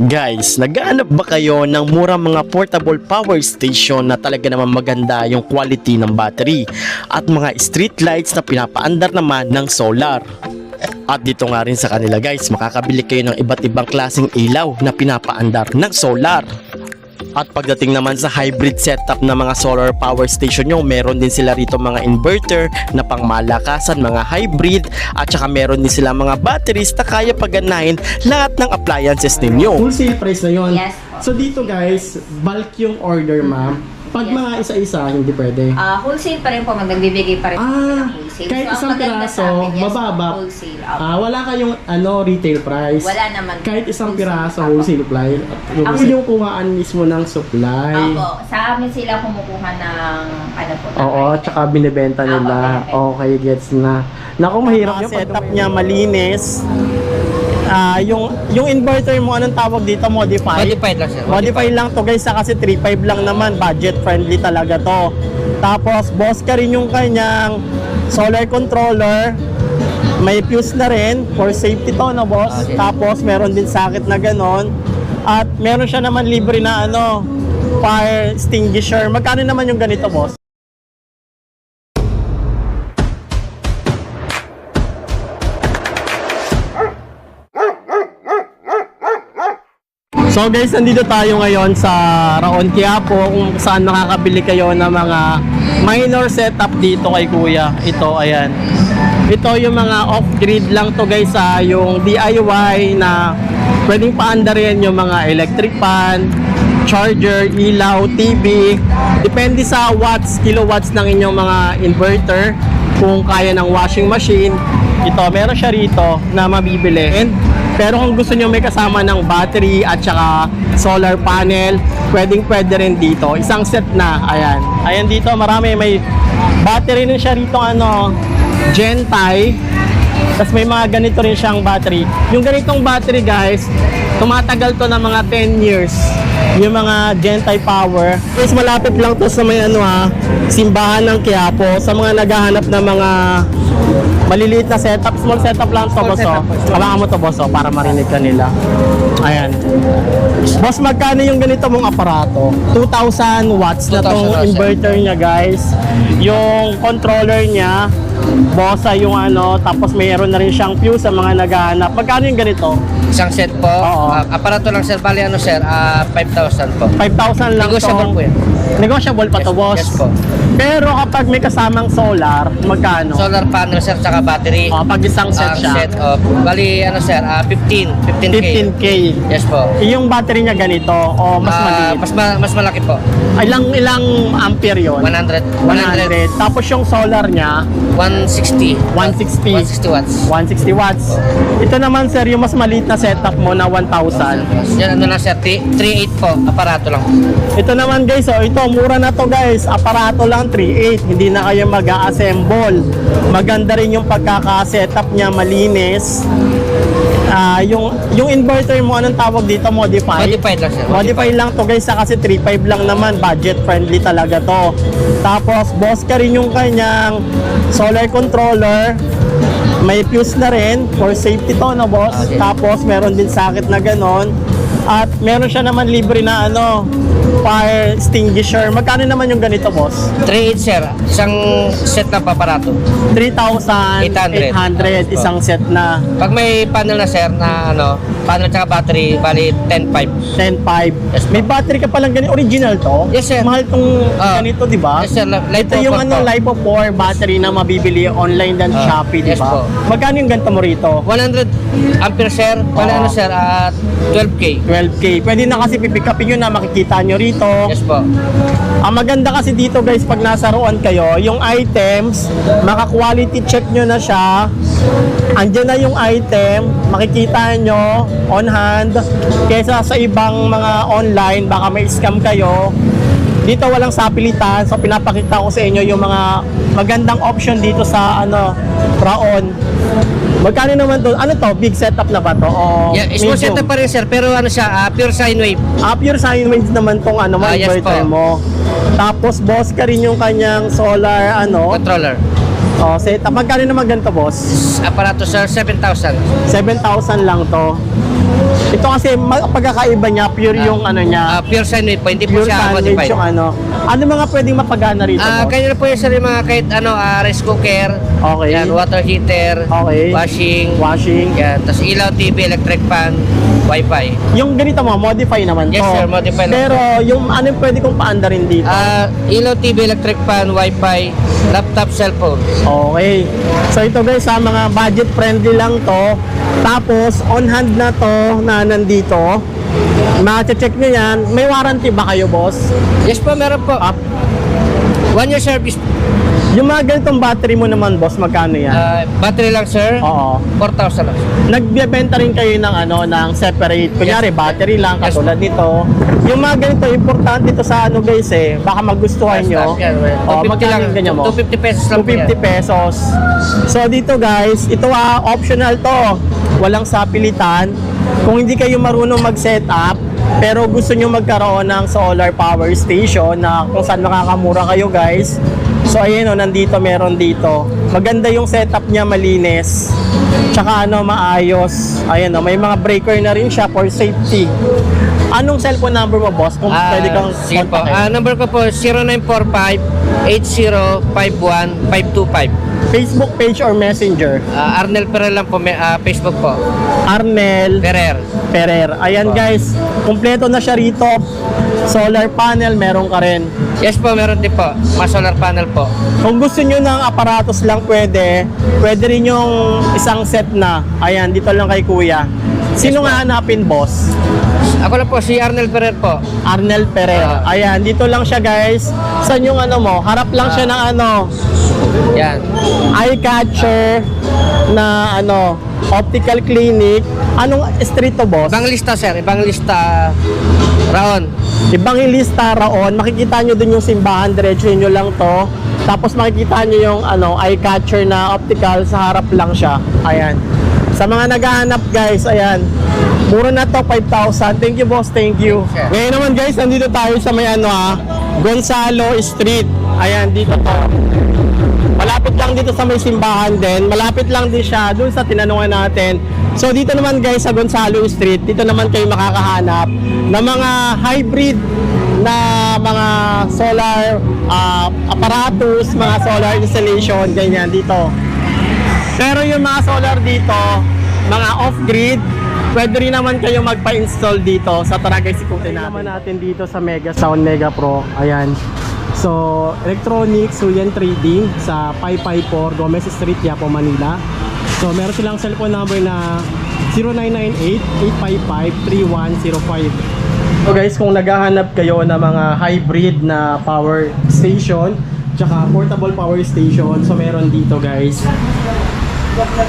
Guys, naghahanap ba kayo ng murang mga portable power station na talaga naman maganda yung quality ng battery at mga street lights na pinapaandar naman ng solar? At dito nga rin sa kanila guys, makakabili kayo ng iba't ibang klaseng ilaw na pinapaandar ng solar. At pagdating naman sa hybrid setup na mga solar power station nyo, meron din sila rito mga inverter na pangmalakasan, mga hybrid, at saka meron din sila mga batteries na kaya paganahin lahat ng appliances ninyo. Wholesale price na yun. Yes. So dito guys, bulk yung order ma'am. Pag Yes. mga isa-isa, hindi pwede. Wholesale pa rin po, magbibigay pa rin po ng wholesale. Kahit ang isang maganda piraso, sa amin, yes, mababa. Wholesale. Wala kayong retail price. Wala naman. Kahit isang Wholesale. piraso, wholesale supply. Ako yung kuhaan mismo ng supply. Opo, sa amin sila kumukuha ng ano po. Oo, tsaka binibenta nila. Opo, Okay, gets na. Naku, mahirap yung setup niya, malinis. Yung inverter mo, anong tawag dito? Modified? Modified lang sir. Modify lang to guys, kasi 3.5 lang naman, budget friendly talaga to. Tapos boss ka rin yung kanyang solar controller. May fuse na rin for safety to na boss. Okay. Tapos meron din socket na ganon. At meron siya naman libre na fire extinguisher. Magkano naman yung ganito boss? So guys, nandito tayo ngayon sa Raon Quiapo kung saan makakabili kayo ng mga minor setup dito kay Kuya. Ito, ayan. Ito yung mga off-grid lang to guys, yung DIY na pwedeng paandarin yung mga electric fan, charger, ilaw, TV. Depende sa watts, kilowatts ng inyong mga inverter. Kung kaya ng washing machine, ito, meron siya rito na mabibili. Pero kung gusto nyo may kasama ng battery at saka solar panel, pwede rin dito. Isang set na, ayan. Ayan dito, marami. May battery rin siya rito, Gentai. Tapos may mga ganito rin siyang battery. Yung ganitong battery guys, tumatagal to ng mga 10 years. Yung mga Gentai power. Guys, malapit lang to sa may simbahan ng Quiapo. Sa mga naghahanap ng mga maliliit na setup, small setup lang to, boss. Hawakan mo to, boss, para marinig ka nila. Ayan. Boss, magkano yung ganito mong aparato? 2,000 watts na tong 2,000 inverter niya, guys. Yung controller niya, boss, yung tapos mayroon na rin siyang fuse sa mga naghahanap. Magkano yung ganito? Isang set po. Oo. Aparato lang sir. Bali sir, 5,000 po. 5,000 lang Negotiable tong- po yan. Negotiable pa to, boss. Yes po. Pero kapag may kasamang solar, magkano? Solar panel sir, tsaka battery. Pag isang set Ang siya, set, bali sir, 15K. 15K. Yes po. Yung battery niya ganito, o mas maliit? Mas malaki po. Ilang ampere yun? 100. 100. Tapos yung solar niya, 160. 160. 160 watts. 160 watts. Ito naman sir, yung mas maliit na setup mo na 1,000. Yan lang sir, 3.8 po. Aparato lang. Ito naman guys, ito mura na to guys. Aparato lang 3.8. Hindi na kayo mag-a-assemble. Maganda rin yung pagkaka-setup niya, malinis. Yung inverter mo, anong tawag dito? Modified? Modified lang sir. Modify lang to guys, kasi 3.5 lang naman, budget friendly talaga to. Tapos boss ka rin yung kanyang solar controller. May fuse na rin for safety to, no boss? Okay. Tapos meron din socket na ganon. At meron siya naman libre na fire extinguisher. Magkano naman yung ganito, boss? 3.8 sir. Isang set na aparato. 3,800 isang set na. Pag may panel na sir na panel tsaka battery, bali 10.5. 10.5. Yes, May battery ka palang ganito. Original to? Yes, sir. Mahal tong ganito, di ba? Yes sir, Ito yung LiPo4 battery na mabibili online dan Shopee, di yes ba? po. Magkano yung ganito mo rito? 100 ampere sir, bali sir, 12K. 12K. Pwede na kasi pipick upin yun na makikita nyo rito. Yes po. Ang maganda kasi dito guys, pag nasa roon kayo, yung items, maka-quality check nyo na siya. Andiyan na yung item, makikita nyo on hand. Kesa sa ibang mga online, baka may scam kayo. Dito walang sapilitan, so pinapakita ko sa inyo yung mga magandang option dito sa Raon. Magkano naman to? Ano to? Big setup na ba to? O Yeah, small medium? setup pa rin sir, pero siya, pure sine wave. Pure sine waves naman tong Yes inverter po. mo. Tapos boss ka rin yung kanyang solar Controller. setup. Magkano naman ganito, boss? Aparato sir, 7,000. 7,000 lang to. Ito kasi pagkakaiba niya, pure yung ano niya. Pure sandwich po, hindi po Pure siya sandwich modified. yung ano. Ano mga pwedeng mapagana rito, boss? Kanya po yung sir, yung mga kahit ano, rice cooker, Okay. yan, water heater, Okay. washing, yan, tapos ilaw, TV, electric fan, wifi. Yung ganito mo, modify naman Yes, to. sir, modify lang. Pero yung ano yung pwede kong paanda rin dito? Ilaw, TV, electric fan, wifi, laptop, cellphone. Okay. So ito guys, sa mga budget friendly lang to. Tapos on hand na to na nandito. Ma-check nyo yan. May warranty ba kayo, boss? Yes po, meron po. Up. 1 year service. Yung mga ganitong battery mo naman, boss, magkano yan? Battery lang, sir. Oo. 4,000 lang. Nagbebenta rin kayo ng ano, ng separate. Kunyari, battery lang, Yes. katulad nito. Yung mga ganito, importante ito sa ano guys eh. Baka magustuhan nyo. Yan, Oh, 250 magkano lang. yung ganyan mo? 250 pesos lang po yan. 250 pesos. So dito guys, ito optional to. Walang sapilitan. Kung hindi kayo marunong mag-setup, pero gusto nyo magkaroon ng solar power station na kung saan makakamura kayo guys. So ayun o, nandito, meron dito. Maganda yung setup niya, malinis. Tsaka ano, maayos. Ayun o, may mga breaker na rin siya for safety. Anong cellphone number mo, boss? Kung pwede kang sige po. kontakin. Number ko po 0945-8051-525. Facebook page or messenger? Arnel Ferrer lang po, Facebook po. Arnel Ferrer. Ferrer. Ayan guys, kumpleto na siya rito. Solar panel, meron ka rin. Yes po, meron din po. Mga solar panel po. Kung gusto nyo ng aparatos lang pwede rin yung isang set na. Ayan, dito lang kay kuya. Sino nga hanapin, boss? Ako lang po, si Arnel Ferrer po. Arnel Ferrer. Ayan, dito lang siya guys. Saan yung ano mo? Harap lang siya ng ano, Yan. eye catcher na ano, optical clinic. Anong street to, boss? Ibang lista, sir. Ibang lista. Raon. Evangelista Raon, makikita nyo dun yung simbahan, diretso nyo lang to. Tapos makikita nyo yung ano, eye catcher na optical, sa harap lang siya. Ayan. Sa mga naghahanap guys, ayan. Mura na to, 5,000. Thank you boss, thank you. Sure. Ngayon naman guys, nandito tayo sa may ano Gonzalo Street. Ayan, dito to. Malapit lang dito sa may simbahan din. Malapit lang din siya dun sa tinanungan natin. So dito naman guys sa Gonzalo Street, dito naman kayo makakahanap ng mga hybrid na mga solar apparatus, mga solar installation, ganyan dito. Pero yung mga solar dito, mga off-grid, pwede rin naman kayo magpa-install dito sa Taragay Sikutin natin dito sa Mega Sound Mega Pro. Ayan. So, Electronics, Huyan Trading sa 554 Gomez Street, Yapo, Manila. So, meron silang cellphone number na 0998-855-3105. So guys, kung naghahanap kayo ng mga hybrid na power station, tsaka portable power station, so meron dito guys.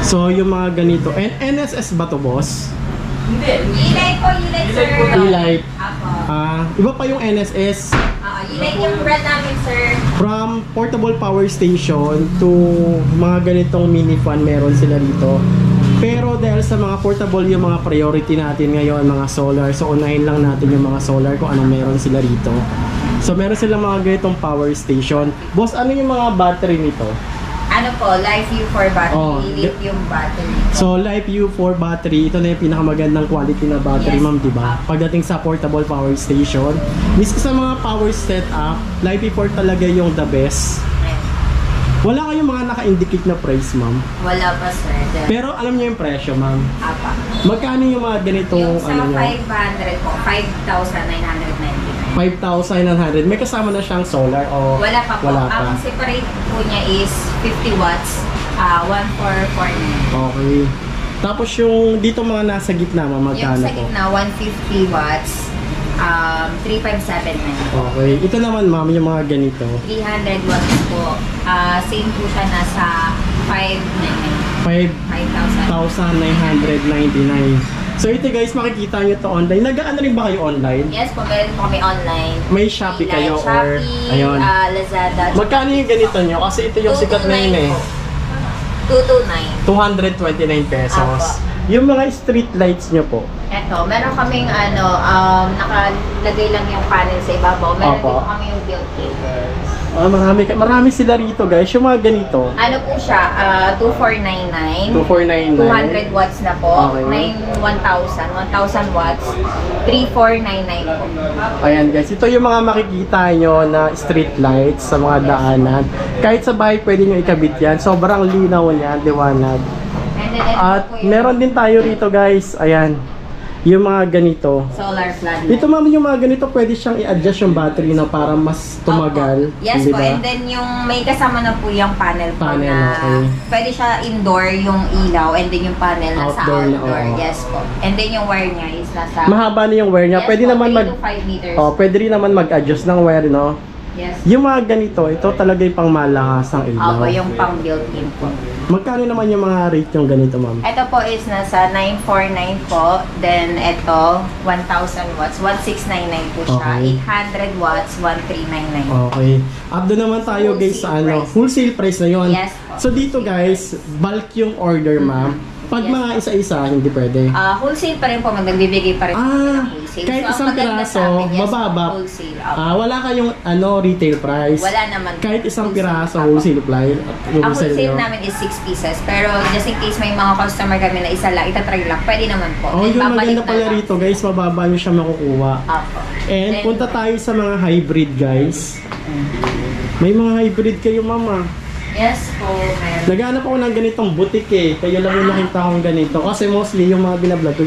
So, yung mga ganito. NSS ba to, boss? E-light po, e-light sir. E-light. Apo. Iba pa yung NSS. E-light yung brand namin sir. From portable power station to mga ganitong mini fan, meron sila dito. Pero dahil sa mga portable yung mga priority natin ngayon, mga solar. So, unahin lang natin yung mga solar kung anong meron sila rito. So, meron silang mga ganitong power station. Boss, ano yung mga battery nito? Ano po, Life U4 battery, Oh, lithium battery. So, Life U4 battery, ito na yung pinakamagandang quality na battery, Yes. ma'am, diba? Pagdating sa portable power station, miski sa mga power setup, Life U4 talaga yung the best. Wala kayong mga naka-indicate na price, ma'am. Wala pa sir. Pero alam niyo yung presyo, ma'am. Apa. Magkano yung mga ganitong Yung sa ano nyo? 500 po, 5,999. 5,900. May kasama na siyang solar o Wala pa po. Wala pa. Ang separate po niya is 50 watts, 1449. Okay. Tapos yung dito mga nasa gitna, ma'am, Yung magkano sa po? gitna, 150 watts, 3579 po. Okay. Ito naman, ma'am, yung mga ganito. 300 watts po. Same po siya nasa 599. 5,000. 5,999. So ito guys, makikita nyo to online. Nag-ano rin ba kayo online? Yes po, meron po kami online. May Shopee kayo or Shopee, ayun. Lazada. Magkano yung ganito nyo? Kasi ito yung sikat na yun eh. 229. 229 pesos. Apo. Yung mga street lights nyo po. Eto, meron kaming nakalagay lang yung panel sa ibabaw. Meron Apo. din po kami yung built-in. Marami sila rito guys. Yung mga ganito. Ano po siya? 2499. 2499. 200 watts na po. Okay. 1,000 watts. 3499 po. Ayan guys, ito yung mga makikita nyo na street lights sa mga daanan. Kahit sa bahay pwede nyo ikabit yan. Sobrang linaw niya, liwanag. And then, ito At po yung meron din tayo rito guys. Ayan. Yung mga ganito. solar floodlight. Ito ma'am, yung mga ganito pwede siyang i-adjust yung battery na para mas tumagal. Opo. Yes di po, ba? and then yung may kasama na po yung panel po Panel, na okay. pwede siya indoor yung ilaw and then yung panel nasa Outdoor na, outdoor. oo. Yes po. And then yung wire niya is nasa Mahaba na yung wire niya. Yes Pwede po, naman 3 mag to 5 meters. pwede rin naman mag-adjust ng wire, no? Yes. Yung mga ganito, ito talaga yung pang malakasang ilaw. Opo, yung pang built-in po. Magkano naman yung mga rate yung ganito, ma'am? Ito po is nasa 949 po. Then ito, 1,000 watts. 1,699 po siya. Okay. 800 watts, 1,399. Okay. Up doon naman tayo guys sa ano, Wholesale price. wholesale price na yon. Yes po. So dito guys, bulk yung order, ma'am. Pag Yes. mga isa-isa, hindi pwede. Wholesale pa rin po. Magbibigay pa rin po ng wholesale. kahit ang isang maganda piraso, sa amin, yes, mababa. Wholesale. Opo. Wala kayong ano, retail price. Wala naman. Kahit isang Wholesale. piraso, Opo. wholesale price. Ang wholesale namin is 6 pieces. Pero just in case may mga customer kami na isa lang, itatry lang, pwede naman po. Oh, Then, yung babalik maganda na pala lang. rito guys, mababa nyo siya makukuha. Opo. And Then, punta tayo sa mga hybrid guys. May mga hybrid kayo, mama. Yes po, meron. Naghanap ako ng ganitong butik eh. Kaya lang yung nakita kong ganito. Kasi mostly yung mga binablog ko.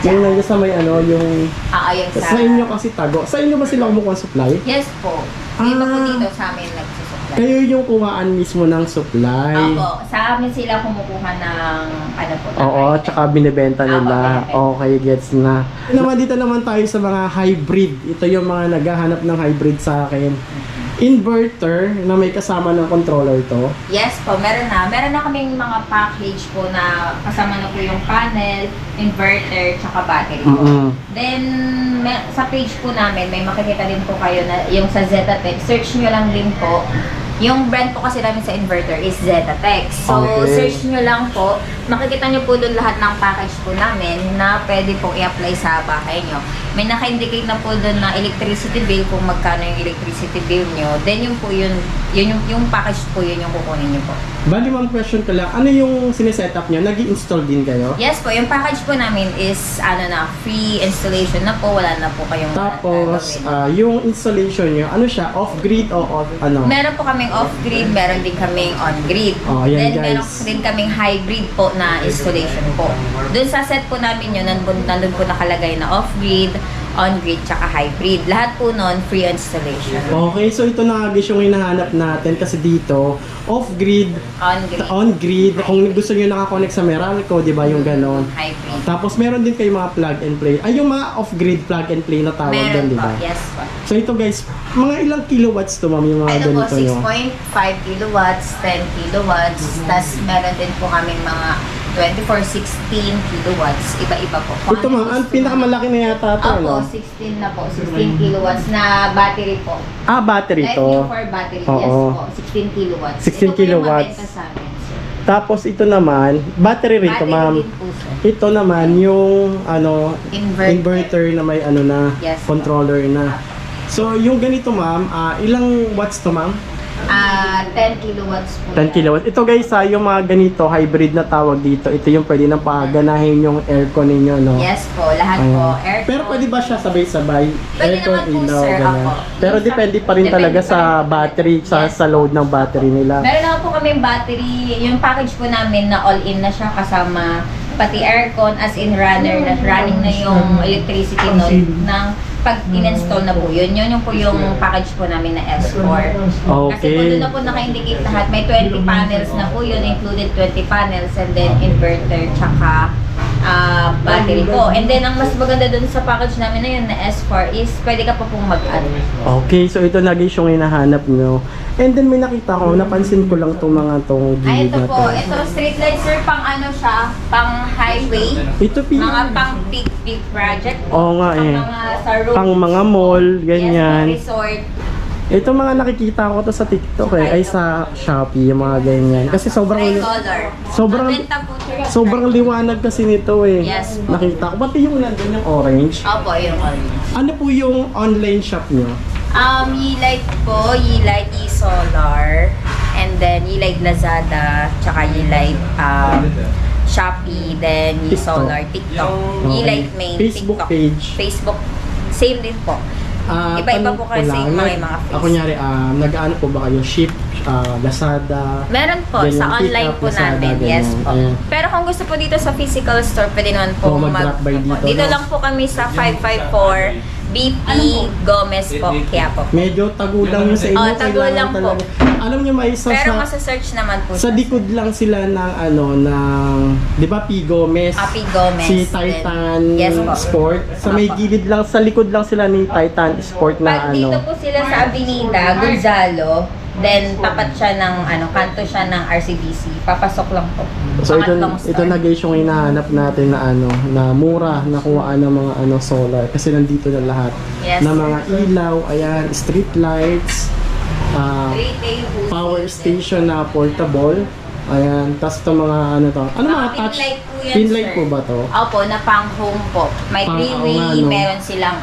Yung nandiyan sa may ano, yung... Yung Sa inyo kasi tago. Sa inyo ba sila kumukuha ng supply? Yes po. Iba po Ah. dito sa amin nagsusupply. Kayo yung kuhaan mismo ng supply. Opo, sa amin sila kumukuha ng ano po. ng Oo, item. tsaka binibenta nila. Opo, Okay, gets na. Dito naman tayo sa mga hybrid. Ito yung mga naghahanap ng hybrid sa akin. Inverter na may kasama ng controller to. Yes po, meron na. Meron na kaming mga package po na kasama na po yung panel, inverter, tsaka battery po. Mm-mm. Then, sa page po namin, may makikita din po kayo na yung sa Zetatech. Search nyo lang din po. Yung brand po kasi namin sa inverter is Zetatech. So, Okay. search nyo lang po. Makikita nyo po doon lahat ng package po namin na pwede pong i-apply sa bahay nyo. May naka-indicate na po doon na electricity bill kung magkano yung electricity bill nyo. Then, yung package po yun yung kukunin nyo po. Bali, ma'am, question ko lang. Ano yung sinesetup nyo? Nag-i-install din kayo? Yes po, yung package po namin is free installation na po. Wala na po kayong Tapos, gagawin. yung installation nyo, ano siya? Off-grid o ano? Meron po kaming off-grid, meron din kaming on-grid. Oh, yan, Then meron guys. din kaming hybrid po na installation po. Doon sa set po namin yun, nandun po nakalagay na off-grid, on-grid, tsaka hybrid. Lahat po nun, free installation. Okay, so ito na nga guys yung hinahanap natin kasi dito, off-grid, On-grid, on-grid, kung gusto nyo nakakonect sa Meralco, di ba yung ganon. hybrid. Tapos meron din kayo mga plug and play. Ay, yung mga off-grid plug and play na tawag Meron doon, di po, ba? yes po. So ito guys, mga ilang kilowatts to ma'am yung mga Ito po, ganito nyo? 6.5 kilowatts, 10 kilowatts, tas meron din po kaming mga 24, 16 kilowatts. Iba-iba po. Kung Ito ano ma'am, ang gusto pinakamalaki na yata ito, Opo, no? 16 na po. 16 kilowatts na battery po. Battery to. FU4 battery, yes Oo. po. 16 kilowatts. 16 Ito po yung kilowatts. mabenta sa amin, sir. Tapos ito naman, battery rin to Battery ma'am. din po, sir. Ito naman yung Inverter. inverter na may ano na, Yes. controller na. So yung ganito ma'am, ilang watts to ma'am? 10 kilowatts po. 10 kilowatts. Ito guys yung mga ganito, hybrid na tawag dito. Ito yung pwede nang paganahin yung aircon ninyo, no? Yes po, lahat Ayan. po. Aircon. Pero pwede ba siya sabay-sabay? Pwede naman po, sir. ganyan. Apo. Pero Yung sa- depende pa rin depende talaga pa sa rin po. battery, Yes. sa load ng battery nila. Meron naman po kaming battery. Yung package po namin na all-in na siya kasama pati aircon as in runner na running na yung electricity nun ng pag in-install na po yun. Yun yung po yung package po namin na S4. Kasi po Okay. doon na po naka-indicate lahat. May 20 panels na po yun, included 20 panels and then inverter tsaka battery po. And then ang mas maganda doon sa package namin na yun na S4 is pwede ka pa pong mag-add. Okay, so ito na guys yung hinahanap nyo. And then may nakita ko, napansin ko lang itong mga tong Ay, gilid ito na po. to. Ito, street light, sir, pang ano siya, pang highway. Ito Mga pang big project. Oo nga Pang eh. mga sa road. Pang mga mall, ganyan. Yes, po, resort. Ito mga nakikita ko to sa TikTok eh, ay sa Shopee, yung mga ganyan. Kasi sobrang Sobrang sobrang liwanag kasi nito eh. Yes po. Nakita ko. Pati yung nandun yung orange. Opo, yung orange. Ano po yung online shop nyo? Yelight po, Yelight e-Solar, and then Yelight Lazada, tsaka Yelight Shopee, then e-Solar, TikTok. Yelight main, Facebook TikTok. page. Facebook, same din po. Iba-iba tanong po ko kasi lang, mga face. Ako nyari, nag-ano po ba kayo? Ship, Lazada? Meron po, Ganyan, sa pick online up, po Lazada, namin, yes ganyan. po. Ayan. Pero kung gusto po dito sa physical store, pwede naman po mag-drop by dito, Dito no? lang po kami sa 554 BP Gomez po, Quiapo. Medyo tagulang yung sa inyo. tagulang kailangan po. talaga. Alam niyo, may isa Pero sa... masa-search naman po Sa siya. likod lang sila ng di ba P. Gomez? P. Gomez. Si Then, Titan yes po. Sport. Sa may Apo. gilid lang, sa likod lang sila ni Titan Sport na Pag dito po sila sa Avenida, Gonzalo, then tapat siya ng, kanto siya ng RCBC. Papasok lang po. So Pangatlong ito store. na guys yung hinahanap natin na na mura nakuhaan ng mga solar kasi nandito na lahat. Yes. Na mga ilaw, ayan, street lights, Retail wholesale. power station na portable. Ayan, tas ito mga to. Ano mga touch? Pinlight po yan, Pinlight sir. po ba to? Opo, na pang home po. May Pang- three-way, oo nga, no? meron silang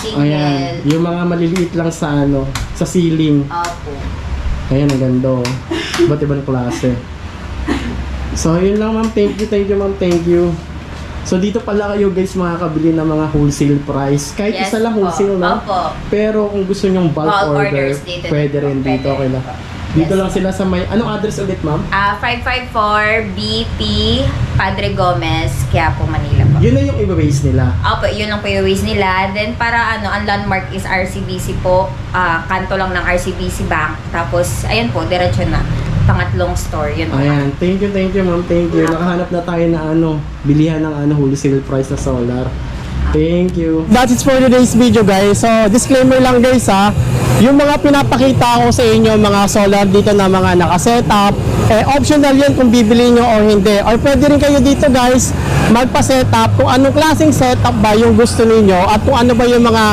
single. Ayan, yung mga maliliit lang sa sa ceiling. Opo. Ayan, ang ganda oh. Iba't ibang klase. So, yun lang ma'am. Thank you ma'am. Thank you. So, dito pala kayo guys makakabili ng mga wholesale price. Kahit Yes isa lang po. wholesale, no? Opo. Pero kung gusto nyong bulk Bulk order, orders dito pwede din rin po. dito. Pwede Okay rin lang. po. Dito Yes. lang sila sa may... Anong address ulit ma'am? 554 BP Padre Gomez, Quiapo, Manila po. Yun na yung i-base nila. Opo, yun ang payaways nila. Then, para ang landmark is RCBC po. Kanto lang ng RCBC Bank. Tapos, ayan po, diretso na. Pangatlong store, yun po. Ayan. Thank you ma'am. Thank you. Nakahanap na tayo na bilihan ng wholesale price na solar. Thank you. That's it for today's video guys. So, disclaimer lang guys yung mga pinapakita ko sa inyo, mga solar dito na mga nakasetup, optional yun kung bibili nyo o hindi. Or pwede rin kayo dito guys, magpa-setup kung anong klaseng setup ba yung gusto ninyo at kung ano ba yung mga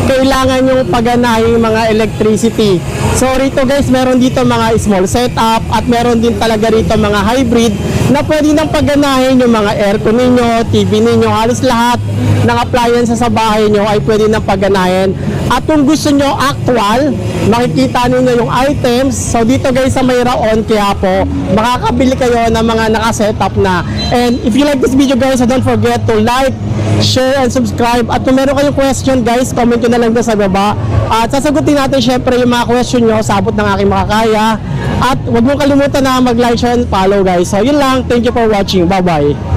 kailangan yung pagganahin mga electricity. So rito guys, meron dito mga small setup at meron din talaga rito mga hybrid na pwede nang pagganahin yung mga aircon ninyo, TV ninyo, halos lahat ng appliances sa bahay nyo ay pwede nang pagganahin. At kung gusto nyo actual, makikita ninyo yung items. So dito guys sa Mayraon, Quiapo, makakabili kayo ng mga nakasetup na. And if you like this video guys, so don't forget to like, share, and subscribe. At kung meron kayong question guys, comment nyo na lang doon sa baba. At sasagutin natin syempre yung mga question nyo sa abot ng aking makakaya. At huwag mong kalimutan na mag-like, share, and follow guys. So yun lang. Thank you for watching. Bye-bye.